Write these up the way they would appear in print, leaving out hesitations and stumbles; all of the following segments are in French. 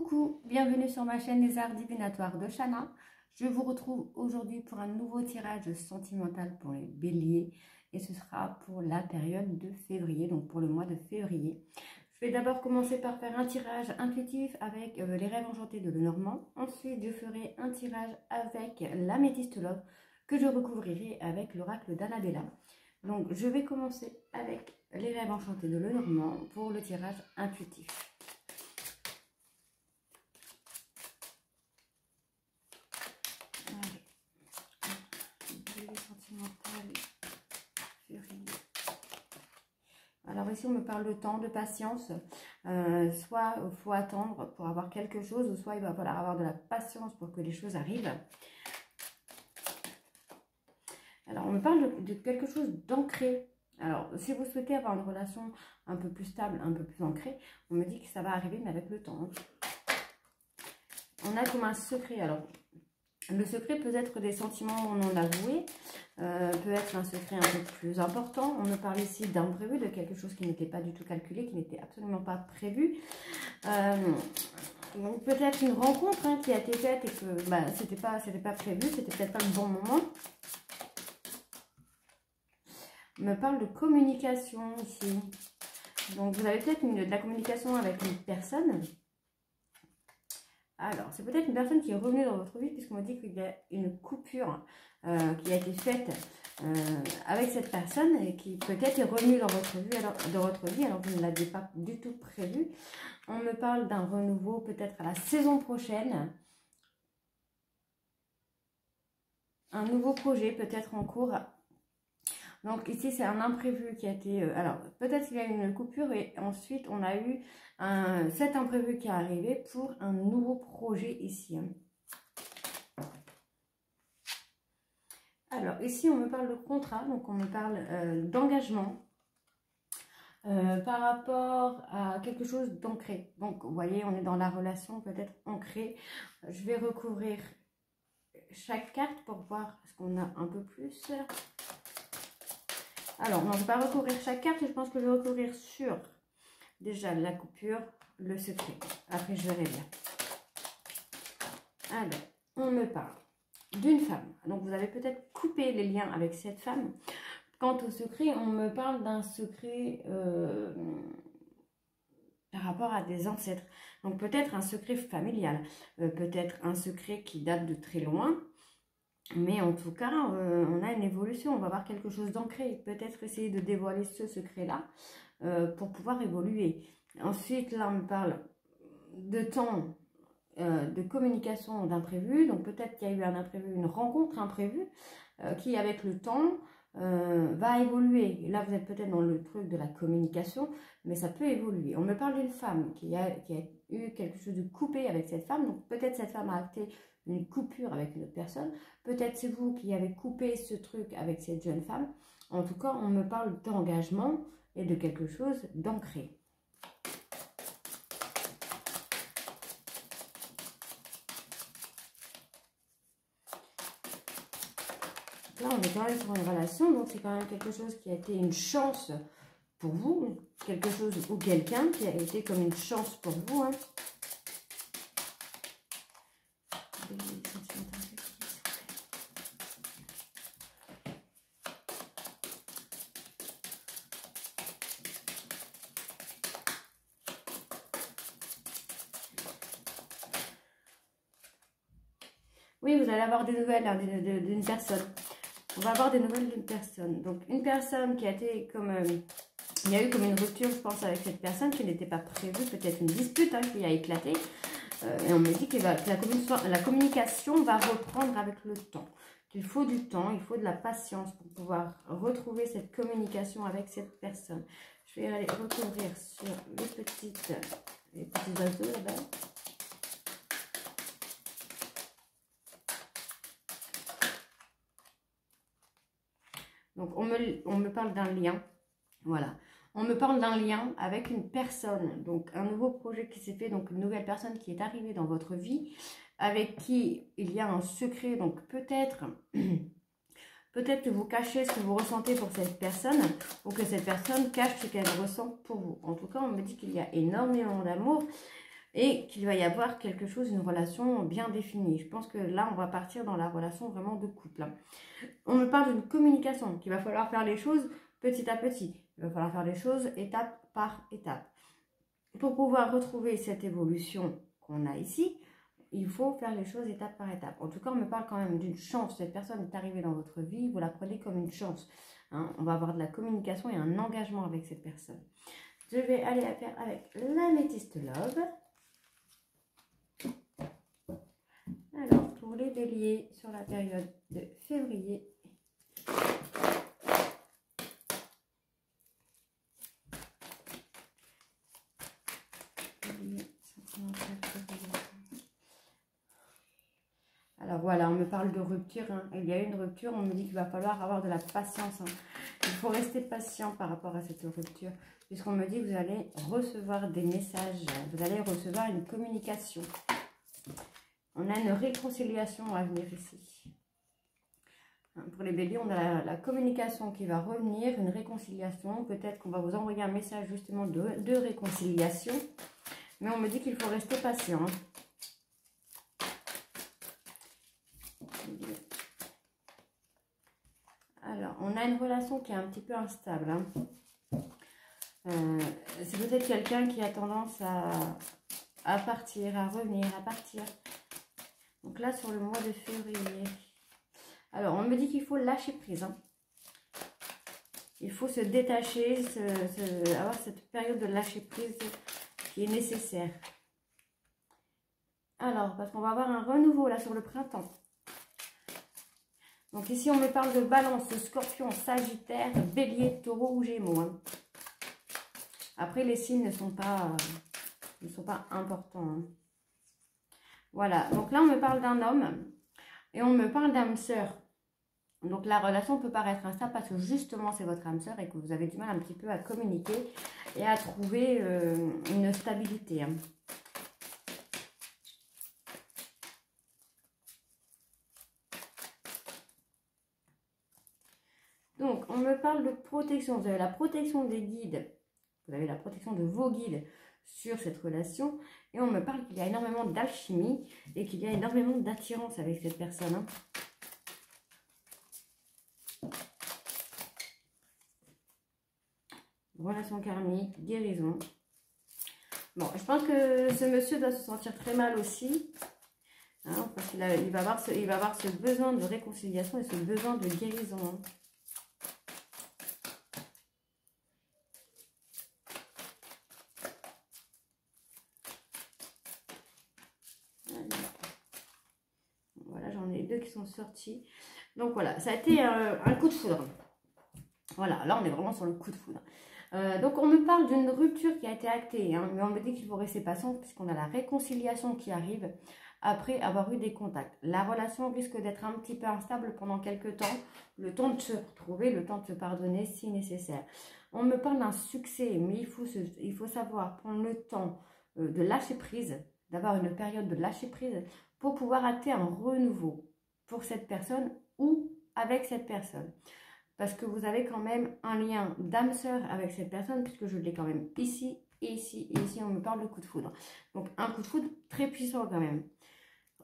Coucou, bienvenue sur ma chaîne Les Arts Divinatoires de Shana. Je vous retrouve aujourd'hui pour un nouveau tirage sentimental pour les béliers et ce sera pour la période de février, donc pour le mois de février. Je vais d'abord commencer par faire un tirage intuitif avec les rêves enchantés de Lenormand. Ensuite, je ferai un tirage avec l'améthyste love que je recouvrirai avec l'oracle d'Annabella. Donc, je vais commencer avec les rêves enchantés de Lenormand pour le tirage intuitif. Alors ici on me parle de temps, de patience, soit il faut attendre pour avoir quelque chose, ou soit il va falloir avoir de la patience pour que les choses arrivent. Alors on me parle de quelque chose d'ancré. Alors si vous souhaitez avoir une relation un peu plus stable, un peu plus ancrée, on me dit que ça va arriver mais avec le temps. On a comme un secret. Alors le secret peut être des sentiments non avoués, peut être un secret un peu plus important. On me parle ici d'imprévu, de quelque chose qui n'était pas du tout calculé, qui n'était absolument pas prévu. Donc peut-être une rencontre qui a été faite et que c'était pas prévu, c'était peut-être pas le bon moment. On me parle de communication ici. Donc vous avez peut-être de la communication avec une personne. Alors, c'est peut-être une personne qui est revenue dans votre vie, puisqu'on me dit qu'il y a une coupure qui a été faite avec cette personne et qui peut-être est revenue dans votre vie, alors que vous ne l'aviez pas du tout prévu. On me parle d'un renouveau peut-être à la saison prochaine. Un nouveau projet peut-être en cours. Donc ici, c'est un imprévu qui a été... alors, peut-être qu'il y a eu une coupure et ensuite, on a eu cet imprévu qui est arrivé pour un nouveau projet ici. Alors, ici, on me parle de contrat, donc on me parle d'engagement par rapport à quelque chose d'ancré. Donc, vous voyez, on est dans la relation peut-être ancrée. Je vais recouvrir chaque carte pour voir ce qu'on a un peu plus... Alors, non, je ne vais pas recouvrir chaque carte, je pense que je vais recouvrir sur déjà la coupure, le secret. Après, je verrai bien. Alors, on me parle d'une femme. Donc, vous avez peut-être coupé les liens avec cette femme. Quant au secret, on me parle d'un secret par rapport à des ancêtres. Donc, peut-être un secret familial, peut-être un secret qui date de très loin. Mais en tout cas, on a une évolution, on va voir quelque chose d'ancré. Peut-être essayer de dévoiler ce secret-là pour pouvoir évoluer. Ensuite, là, on me parle de temps, de communication d'imprévu. Donc, peut-être qu'il y a eu un imprévu, une rencontre imprévue qui, avec le temps, va évoluer. Et là, vous êtes peut-être dans le truc de la communication, mais ça peut évoluer. On me parle d'une femme qui a eu quelque chose de coupé avec cette femme. Donc, peut-être cette femme a acté une coupure avec une autre personne. Peut-être c'est vous qui avez coupé ce truc avec cette jeune femme. En tout cas, on me parle d'engagement et de quelque chose d'ancré. Là, on est quand même sur une relation, donc c'est quand même quelque chose qui a été une chance pour vous. Quelque chose ou quelqu'un qui a été comme une chance pour vous. Hein. Oui, vous allez avoir des nouvelles hein, d'une personne. On va avoir des nouvelles d'une personne. Donc, une personne qui a été comme... il y a eu comme une rupture, je pense, avec cette personne qui n'était pas prévue. Peut-être une dispute hein, qui a éclaté. Et on me dit que la communication va reprendre avec le temps. Qu'il faut du temps, il faut de la patience pour pouvoir retrouver cette communication avec cette personne. Je vais aller recouvrir sur les petits oiseaux là-bas. Donc, on me parle d'un lien. Voilà. On me parle d'un lien avec une personne. Donc, un nouveau projet qui s'est fait. Donc, une nouvelle personne qui est arrivée dans votre vie. Avec qui il y a un secret. Donc, peut-être que vous cachez ce que vous ressentez pour cette personne. Ou que cette personne cache ce qu'elle ressent pour vous. En tout cas, on me dit qu'il y a énormément d'amour. et qu'il va y avoir quelque chose, une relation bien définie. Je pense que là, on va partir dans la relation vraiment de couple, hein. On me parle d'une communication, qu'il va falloir faire les choses petit à petit. Il va falloir faire les choses étape par étape. Pour pouvoir retrouver cette évolution qu'on a ici, il faut faire les choses étape par étape. En tout cas, on me parle quand même d'une chance. Cette personne est arrivée dans votre vie, vous la prenez comme une chance, hein. On va avoir de la communication et un engagement avec cette personne. Je vais aller la faire avec l'améthyste love. Alors, pour les béliers sur la période de février. Alors voilà, on me parle de rupture, hein. Il y a une rupture, on me dit qu'il va falloir avoir de la patience, hein. Il faut rester patient par rapport à cette rupture, puisqu'on me dit que vous allez recevoir des messages, vous allez recevoir une communication. On a une réconciliation à venir ici. Pour les béliers, on a la communication qui va revenir, une réconciliation. Peut-être qu'on va vous envoyer un message justement de réconciliation. Mais on me dit qu'il faut rester patient, hein. Alors, on a une relation qui est un petit peu instable, hein. C'est peut-être quelqu'un qui a tendance à partir, à revenir, à partir. Donc là, sur le mois de février. Alors, on me dit qu'il faut lâcher prise, hein. Il faut se détacher, avoir cette période de lâcher prise qui est nécessaire. Alors, parce qu'on va avoir un renouveau là sur le printemps. Donc ici, on me parle de balance, de scorpion, sagittaire, bélier, taureau ou gémeaux, hein. Après, les signes ne sont pas importants, hein. Voilà, donc là, on me parle d'un homme et on me parle d'âme sœur. Donc la relation peut paraître instable parce que justement, c'est votre âme sœur et que vous avez du mal un petit peu à communiquer et à trouver une stabilité, hein. Donc, on me parle de protection. Vous avez la protection des guides. Vous avez la protection de vos guides sur cette relation. Et on me parle qu'il y a énormément d'alchimie et qu'il y a énormément d'attirance avec cette personne, hein. Relation karmique, guérison. Bon, je pense que ce monsieur doit se sentir très mal aussi, hein, parce qu'il va avoir ce besoin de réconciliation et ce besoin de guérison, hein. Voilà, j'en ai deux qui sont sortis. Donc voilà, ça a été un coup de foudre. Voilà, là on est vraiment sur le coup de foudre. Donc on me parle d'une rupture qui a été actée, hein, mais on me dit qu'il faut rester patient puisqu'on a la réconciliation qui arrive après avoir eu des contacts. La relation risque d'être un petit peu instable pendant quelques temps, le temps de se retrouver, le temps de se pardonner si nécessaire. On me parle d'un succès, mais il faut savoir prendre le temps de lâcher prise, d'avoir une période de lâcher prise pour pouvoir acter un renouveau pour cette personne ou avec cette personne. Parce que vous avez quand même un lien d'âme sœur avec cette personne, puisque je l'ai quand même ici, et ici, et ici, on me parle de coup de foudre. Donc, un coup de foudre très puissant quand même.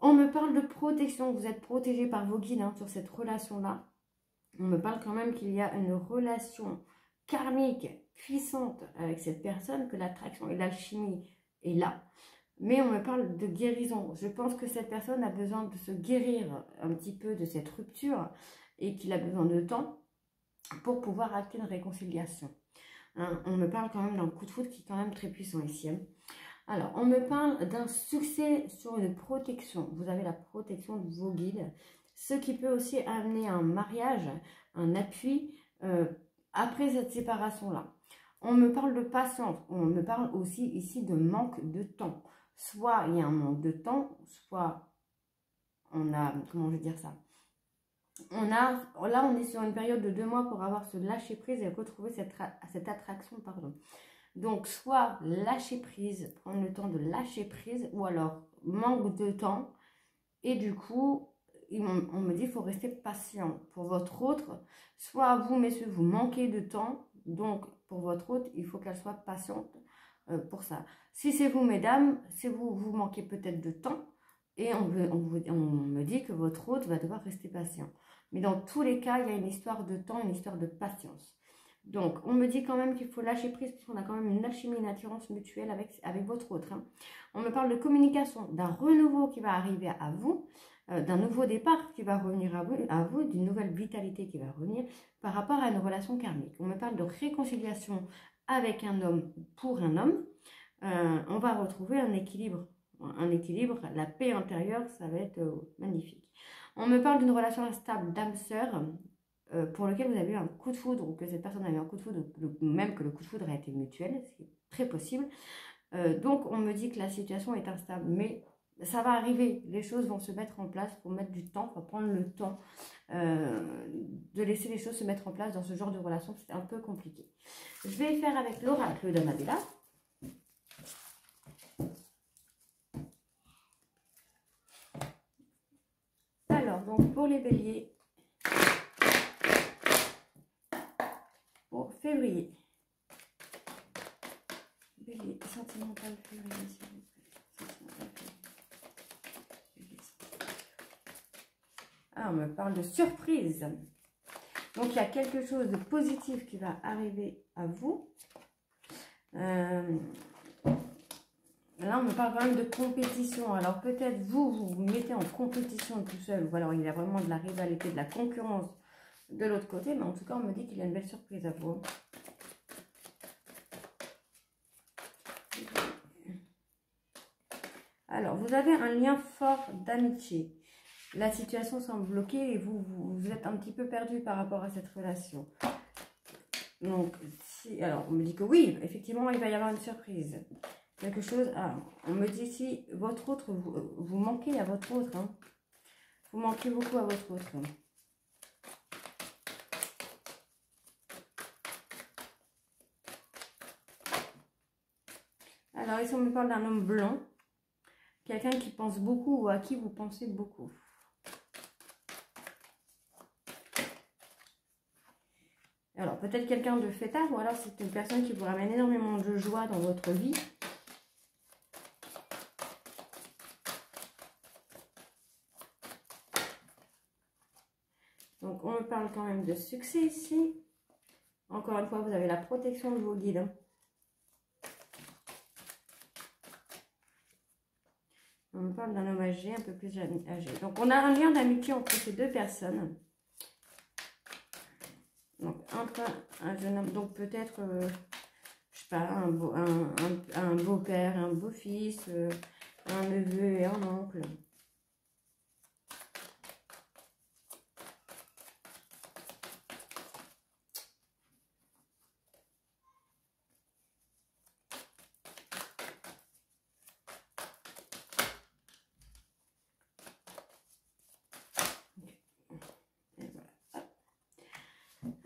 On me parle de protection, vous êtes protégé par vos guides, hein, sur cette relation-là. On me parle quand même qu'il y a une relation karmique puissante avec cette personne, que l'attraction et l'alchimie est là. Mais on me parle de guérison. Je pense que cette personne a besoin de se guérir un petit peu de cette rupture et qu'il a besoin de temps pour pouvoir acter une réconciliation, hein. On me parle quand même d'un coup de foudre qui est quand même très puissant ici, hein. Alors, on me parle d'un succès sur une protection. Vous avez la protection de vos guides, ce qui peut aussi amener un mariage, un appui après cette séparation-là. On me parle de patience. On me parle aussi ici de manque de temps. Soit il y a un manque de temps, soit on a, comment je vais dire ça, là on est sur une période de 2 mois pour avoir ce lâcher prise et retrouver cette attraction, pardon. Donc soit lâcher prise, prendre le temps de lâcher prise, ou alors manque de temps, et du coup on me dit qu'il faut rester patient pour votre autre. Soit vous messieurs vous manquez de temps, donc pour votre autre il faut qu'elle soit patiente pour ça. Si c'est vous, mesdames, c'est vous, vous manquez peut-être de temps et on me dit que votre hôte va devoir rester patient. Mais dans tous les cas, il y a une histoire de temps, une histoire de patience. Donc, on me dit quand même qu'il faut lâcher prise puisqu'on a quand même une alchimie, une attirance mutuelle avec votre autre. Hein. On me parle de communication, d'un renouveau qui va arriver à vous, d'un nouveau départ qui va revenir à vous, d'une nouvelle vitalité qui va revenir par rapport à une relation karmique. On me parle de réconciliation avec un homme pour un homme. On va retrouver un équilibre, la paix intérieure, ça va être magnifique. On me parle d'une relation instable d'âme sœur pour lequel vous avez eu un coup de foudre ou que cette personne a eu un coup de foudre ou même que le coup de foudre a été mutuel, c'est très possible. Donc on me dit que la situation est instable, mais ça va arriver, les choses vont se mettre en place, il faut mettre du temps, il faut prendre le temps de laisser les choses se mettre en place dans ce genre de relation, c'est un peu compliqué. Je vais faire avec l'oracle d'Amabella. Alors, donc pour les béliers, pour février, bélier, sentimental février, s'il vous plaît, sentimental février. Ah, on me parle de surprise. Donc, il y a quelque chose de positif qui va arriver à vous. Là, on me parle quand même de compétition. Alors, peut-être vous vous mettez en compétition tout seul. Ou alors, il y a vraiment de la rivalité, de la concurrence de l'autre côté. Mais en tout cas, on me dit qu'il y a une belle surprise à vous. Alors, vous avez un lien fort d'amitié. La situation semble bloquée et vous êtes un petit peu perdu par rapport à cette relation. Donc, alors, on me dit que oui, effectivement, il va y avoir une surprise. Quelque chose, on me dit ici, votre autre, vous manquez à votre autre. Hein. Vous manquez beaucoup à votre autre. Alors, ici, on me parle d'un homme blanc. Quelqu'un qui pense beaucoup ou à qui vous pensez beaucoup. Alors, peut-être quelqu'un de fêtard ou alors c'est une personne qui vous ramène énormément de joie dans votre vie. Donc, on me parle quand même de succès ici. Encore une fois, vous avez la protection de vos guides. Hein. On me parle d'un homme âgé, un peu plus âgé. Donc, on a un lien d'amitié entre ces deux personnes. Donc, un jeune homme, donc peut-être, je sais pas, un beau-père, un beau-fils, un neveu et un oncle.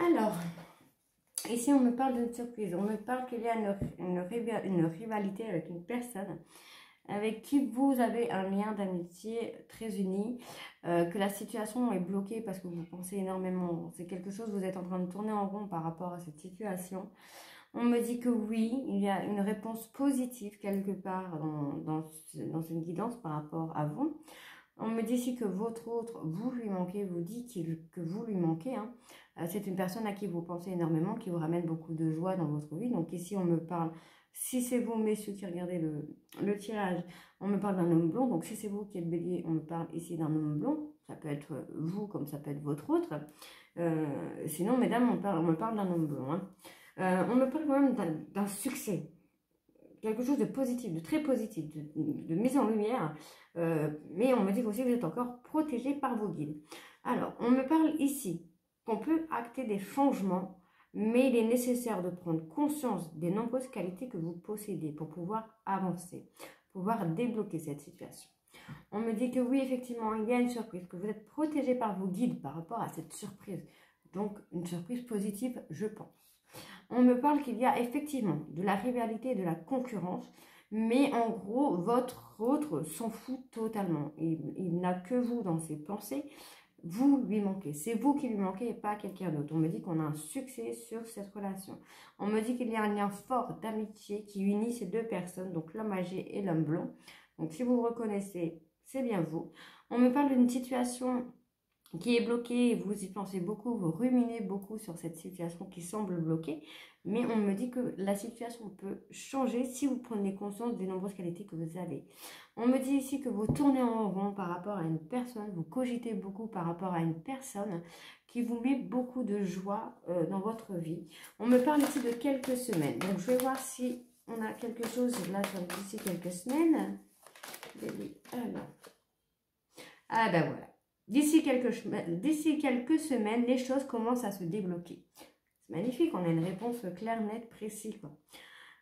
Alors, ici on me parle d'une surprise, on me parle qu'il y a une rivalité avec une personne avec qui vous avez un lien d'amitié très uni, que la situation est bloquée parce que vous pensez énormément, c'est quelque chose, vous êtes en train de tourner en rond par rapport à cette situation. On me dit que oui, il y a une réponse positive quelque part dans une guidance par rapport à vous. On me dit ici que votre autre, vous lui manquez, vous dit que vous lui manquez. Hein. C'est une personne à qui vous pensez énormément, qui vous ramène beaucoup de joie dans votre vie. Donc ici, on me parle, si c'est vous, messieurs, qui regardez le tirage, on me parle d'un homme blond. Donc si c'est vous qui êtes bélier, on me parle ici d'un homme blond. Ça peut être vous, comme ça peut être votre autre. Sinon, mesdames, on me parle d'un homme blond. Hein. On me parle quand même d'un succès. Quelque chose de positif, de très positif, de mise en lumière. Mais on me dit aussi que vous êtes encore protégé par vos guides. Alors, on me parle ici qu'on peut acter des changements, mais il est nécessaire de prendre conscience des nombreuses qualités que vous possédez pour pouvoir avancer, pouvoir débloquer cette situation. On me dit que oui, effectivement, il y a une surprise, que vous êtes protégé par vos guides par rapport à cette surprise. Donc, une surprise positive, je pense. On me parle qu'il y a effectivement de la rivalité et de la concurrence, mais en gros, votre autre s'en fout totalement. Il n'a que vous dans ses pensées. vous lui manquez. C'est vous qui lui manquez et pas quelqu'un d'autre. On me dit qu'on a un succès sur cette relation. On me dit qu'il y a un lien fort d'amitié qui unit ces deux personnes, donc l'homme âgé et l'homme blond. Donc si vous vous reconnaissez, c'est bien vous. On me parle d'une situation qui est bloquée, vous y pensez beaucoup, vous ruminez beaucoup sur cette situation qui semble bloquée, mais on me dit que la situation peut changer si vous prenez conscience des nombreuses qualités que vous avez. On me dit ici que vous tournez en rond par rapport à une personne, vous cogitez beaucoup par rapport à une personne qui vous met beaucoup de joie dans votre vie. On me parle ici de quelques semaines, donc je vais voir si on a quelque chose là d'ici quelques semaines. Alors. Ah ben voilà. D'ici quelques semaines, les choses commencent à se débloquer. C'est magnifique, on a une réponse claire, nette, précise, quoi.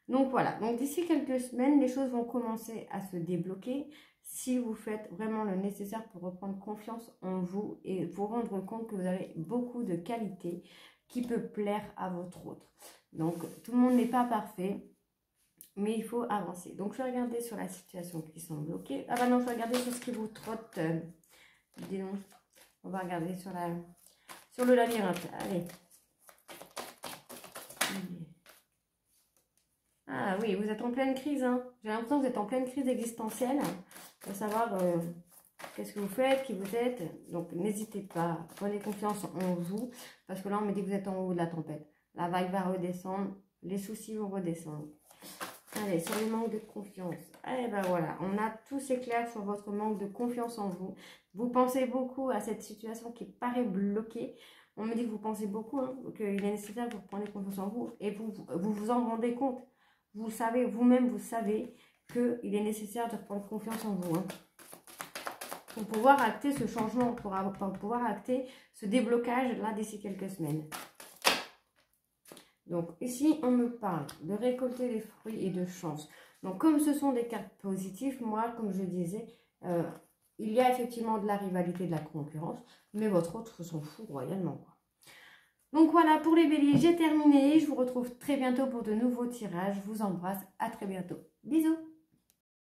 Donc voilà, donc d'ici quelques semaines, les choses vont commencer à se débloquer si vous faites vraiment le nécessaire pour reprendre confiance en vous et vous rendre compte que vous avez beaucoup de qualités qui peuvent plaire à votre autre. Donc tout le monde n'est pas parfait, mais il faut avancer. Donc je vais regarder sur la situation qui sont bloquées. Ah bah non, je vais regarder sur ce qui vous trotte. Dis donc, on va regarder sur le labyrinthe. Allez. Ah oui, vous êtes en pleine crise. Hein. J'ai l'impression que vous êtes en pleine crise existentielle. Pour savoir qu'est-ce que vous faites, qui vous êtes. Donc n'hésitez pas, prenez confiance en vous. Parce que là, on me dit que vous êtes en haut de la tempête. La vague va redescendre, les soucis vont redescendre. Allez, sur le manque de confiance. Eh ben voilà, on a tous éclair sur votre manque de confiance en vous. Vous pensez beaucoup à cette situation qui paraît bloquée. On me dit que vous pensez beaucoup, hein, qu'il est nécessaire que vous preniez confiance en vous. Et vous en rendez compte. Vous savez, vous-même, vous savez qu'il est nécessaire de prendre confiance en vous. Hein, pour pouvoir acter ce changement, pour pouvoir acter ce déblocage là d'ici quelques semaines. Donc ici, on me parle de récolter les fruits et de chance. Donc comme ce sont des cartes positives, moi, comme je disais, il y a effectivement de la rivalité, de la concurrence, mais votre autre s'en fout royalement, quoi. Donc voilà, pour les béliers, j'ai terminé. Je vous retrouve très bientôt pour de nouveaux tirages. Je vous embrasse, à très bientôt. Bisous!